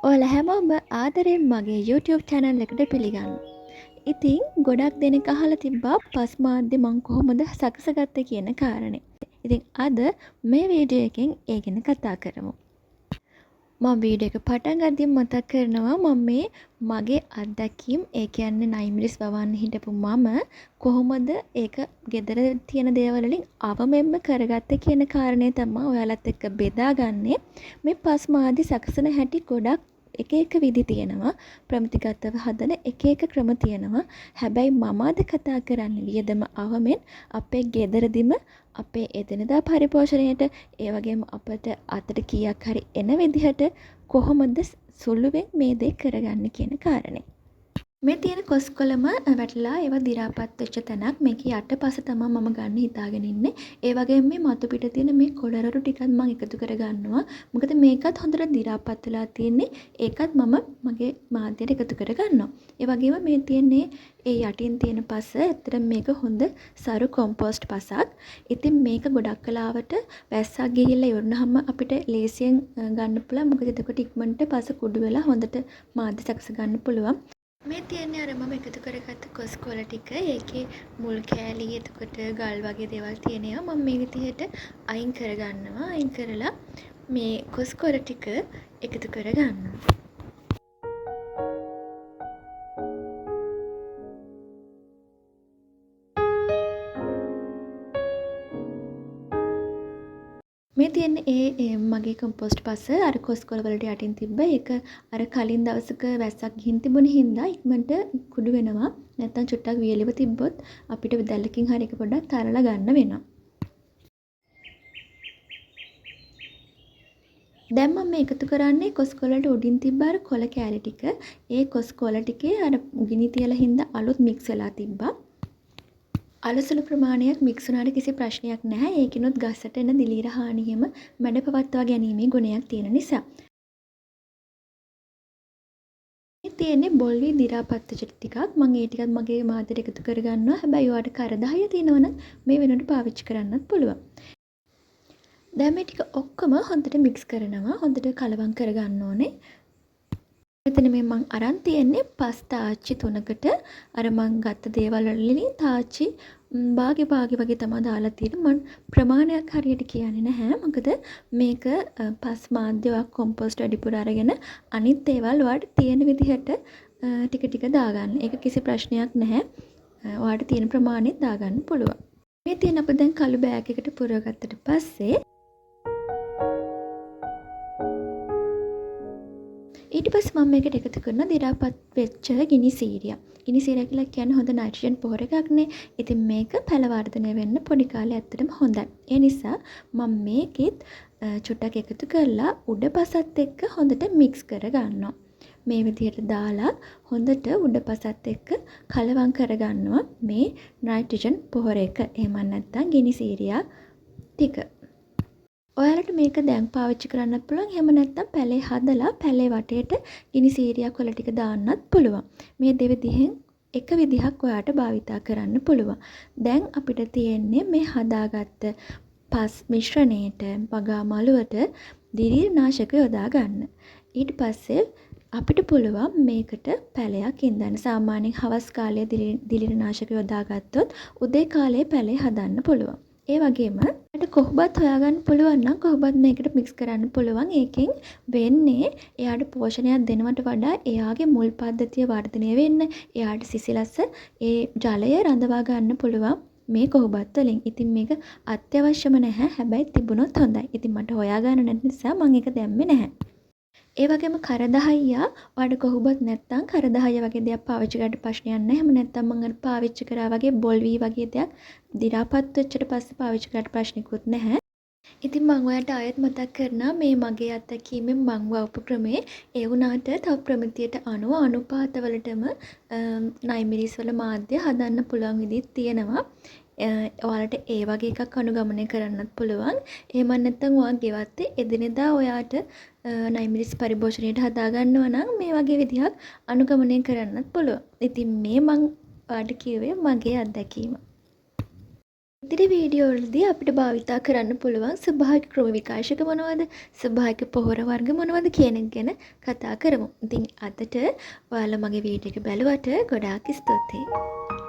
ඔයාලා හැමෝම ආදරයෙන් මගේ YouTube channel එකට පිළිගන්නවා. ඉතින් ගොඩක් දෙනෙක් අහලා තිබ්බා පස් මාධ්‍ය මං කොහොමද සකසගත්තේ කියන කාරණේ. ඉතින් අද මේ වීඩියෝ එකෙන් ඒ ගැන කතා කරමු. මම වීඩියෝ එක පටන් ගද්දී මතක් කරනවා මම මේ මගේ අත්දැකීම් ඒ කියන්නේ නයිමිරිස් වවන්න හිටපු මම කොහොමද ඒක ගෙදර තියෙන දේවල් වලින් අවමෙන්ම කරගත්තේ කියන කාරණේ තමයි ඔයාලත් එක්ක බෙදාගන්නේ. මේ පස් මාධ්‍ය සකසන හැටි ගොඩක් එක එක විදි තියෙනවා. ප්‍රමිතිගතව හදන එක එක ක්‍රම තියෙනවා. හැබැයි මම අද කතා කරන්නේ වියදම අවමෙන් අපේ ගෙදරදිම අපේ එදිනදා පරිපෝෂණයට ඒ වගේම අපට අතට කීයක් හරි එන විදිහට කොහොමද සුළුවෙන් මේ දේ කරගන්නේ කියන කාරණේ. මේ තියෙන කොස්කොලම වැටලා ඒවා දි รา පත් වෙච්ච තැනක්. මේකේ යටපස තමයි මම ගන්න හිතාගෙන ඉන්නේ. ඒ වගේම මේ මතු පිට තියෙන මේ කොළරොඩු ටිකත් මම එකතු කර ගන්නවා. මොකද මේකත් හොඳට දි รา පත් වෙලා තියෙන්නේ. ඒකත් මම මගේ මාධ්‍යයට එකතු කර ගන්නවා. ඒ වගේම මේ තියෙන්නේ ඒ යටින් තියෙන පස. ඇත්තටම මේක හොඳ සරු කොම්පෝස්ට් පසක්. ඉතින් මේක ගොඩක් කලාවට වැස්සක් ගිහිල්ලා ඉවරනහම අපිට ලේසියෙන් ගන්න පුළුවන්. මොකද එතකොට ඉක්මනට පස කුඩු වෙලා හොඳට මාධ්‍ය සකස ගන්න පුළුවන්. මේ තියෙන්නේ අර මම එකතු කරගත්ත කොස් කොළ ටික. ඒකේ මුල් කෑලි එතකොට ගල් වගේ දේවල් තියෙනවා. මම මේ විදිහට අයින් කරගන්නවා. අයින් කරලා මේ කොස් කොළ ටික එකතු කරගන්නවා. මේ තියෙන්නේ ඒ මගේ කොම්පෝස්ට් පස අර කොස් කොළ වලට යටින් තිබ්බ. ඒක අර කලින් දවසක වැස්සක් ගිහින් තිබුණ හින්දා ඉක්මනට කුඩු වෙනවා. නැත්තම් චුට්ටක් වියලිව තිබ්බොත් අපිට දැල්ලකින් හරි එක පොඩ්ඩක් තරලා ගන්න වෙනවා. දැන් මම එකතු කරන්නේ කොස් කොළ වලට උඩින් තිබ්බ අර කොළ කෑලි ටික. ඒ කොස් කොළ ටිකේ අර ගිනි තියලා හින්දා අලුත් මික්ස් වෙලා තිබ්බා. අලසුළු ප්‍රමාණයක් මික්ස් වුණාට කිසි ප්‍රශ්නයක් නැහැ. ඒකිනුත් ගසට එන දිලීර හානියම මැඩ පවත්වා ගැනීමේ ගුණයක් තියෙන නිසා. මේ තියෙන්නේ බොල්වි දි รา පත් වෙච්ච ටිකක්. මම ඒ ටිකත් මගේ මාධ්‍යයට එකතු කරගන්නවා. හැබැයි ඔයාලට කරදහය තියෙනවා නම් මේ වෙනුවට පාවිච්චි කරන්නත් පුළුවන්. දැන් මේ ටික ඔක්කොම හොඳට මික්ස් කරනවා. හොඳට කලවම් කරගන්න ඕනේ. මෙතන මේ මං අරන් තියෙන්නේ පස් තාච්චි 3කට අර මං ගත්ත දේවල් වලින් තාච්චි භාගෙ වගේ තමයි දාලා තියෙන්නේ. මං ප්‍රමාණයක් හරියට කියන්නේ නැහැ. මොකද මේක පස් මාධ්‍යයක් කොම්පෝස්ට් වැඩිපුර අරගෙන අනිත් දේවල් ඔයාලට තියෙන විදිහට ටික ටික දාගන්න. ඒක කිසි ප්‍රශ්නයක් නැහැ. ඔයාලට තියෙන ප්‍රමාණය දාගන්න පුළුවන්. මේ තියෙන අප දැන් කළු බෑග් එකට පුරවගත්තට පස්සේ ඊට පස්සේ මම මේකට එකතු කරන දි รา පත් වෙච්ච ගිනි සීරියක්. ගිනි සීරිය කියලා කියන්නේ හොඳ නයිට්‍රජන් පොහොර එකක්නේ. ඉතින් මේක පැල වර්ධනය වෙන්න පොඩි කාලේ ඇත්තටම හොඳයි. ඒ නිසා මම මේකෙත් චුට්ටක් එකතු කරලා උඩ පසත් එක්ක හොඳට මික්ස් කර ගන්නවා. මේ විදිහට දාලා හොඳට උඩ පසත් එක්ක කලවම් කර ගන්නවා මේ නයිට්‍රජන් පොහොර එක. එහෙම නැත්නම් ගිනි සීරියා ටික. ඔයාලට මේක දැන් පාවිච්චි කරන්නත් පුළුවන්. එහෙම නැත්නම් පැලේ හදලා පැලේ වටේට ගිනි සීරියක් වල ටික දාන්නත් පුළුවන්. මේ දෙවිදිහෙන් එක විදිහක් ඔයාලට භාවිතා කරන්න පුළුවන්. දැන් අපිට තියෙන්නේ මේ හදාගත්ත පස් මිශ්‍රණයට වගා මළුවට දිලීරනාශක යොදා ගන්න. ඊට පස්සේ අපිට පුළුවන් මේකට පැලයක් ඉඳන් සාමාන්‍යයෙන් හවස් කාලයේ දිලීරනාශක යොදා ගත්තොත් උදේ කාලයේ පැලේ හදන්න පුළුවන්. ඒ වගේම අපිට කොහොබත් හොයාගන්න පුළුවන් නම් කොහොබත් මේකට මික්ස් කරන්න පුළුවන්. ඒකෙන් වෙන්නේ එයාට පෝෂණයක් දෙනවට වඩා එයාගේ මුල් පද්ධතිය වර්ධනය වෙන්න, එයාට සිසිලස ඒ ජලය රඳවා ගන්න පුළුවන් මේ කොහොබත් වලින්. ඉතින් මේක අත්‍යවශ්‍යම නැහැ. හැබැයි තිබුණොත් හොඳයි. ඉතින් මට හොයාගන්න නැති නිසා මම ඒක දැම්මේ නැහැ. ඒ වගේම කරදහයියා ඔයාලට කොහොබත් නැත්තම් කරදහය වගේ දෙයක් පාවිච්චි කරන්න ප්‍රශ්නයක් නැහැ. එහෙම නැත්තම් මම අර පාවිච්චි කරා වගේ බොල්වි වගේ දෙයක් දි รา පත් වෙච්චට පස්සේ පාවිච්චි කරන්න ප්‍රශ්නිකුත් නැහැ. ඉතින් මම ඔයාලට ආයෙත් මතක් කරනවා මේ මගේ අත්දැකීමෙන් මම වවපු ක්‍රමේ ඒ වුණාට තව ප්‍රමිතියට අනුව අනුපාතවලටම නයිමිරිස් වල මාධ්‍ය හදන්න පුළුවන් විදිහක් තියෙනවා. ඔයාලට ඒ වගේ එකක් අනුගමනය කරන්නත් පුළුවන්. එහෙම නැත්නම් ඔයා ගෙවත්තේ එදිනෙදා ඔයාට නයිමිරිස් පරිභෝෂණයට හදාගන්නවා නම් මේ වගේ විදිහක් අනුගමනය කරන්නත් පුළුවන්. ඉතින් මේ මං ඔයාලට කිව්වේ මගේ අත්දැකීම. ඉදිරි වීඩියෝවලදී අපිට භාවිතා කරන්න පුළුවන් ස්වභාවික ක්‍රම විකාශක මොනවද? ස්වභාවික පොහොර වර්ග මොනවද කියන එක ගැන කතා කරමු. ඉතින් අදට ඔයාලා මගේ වීඩියෝ එක බැලුවට ගොඩාක් ස්තුතියි.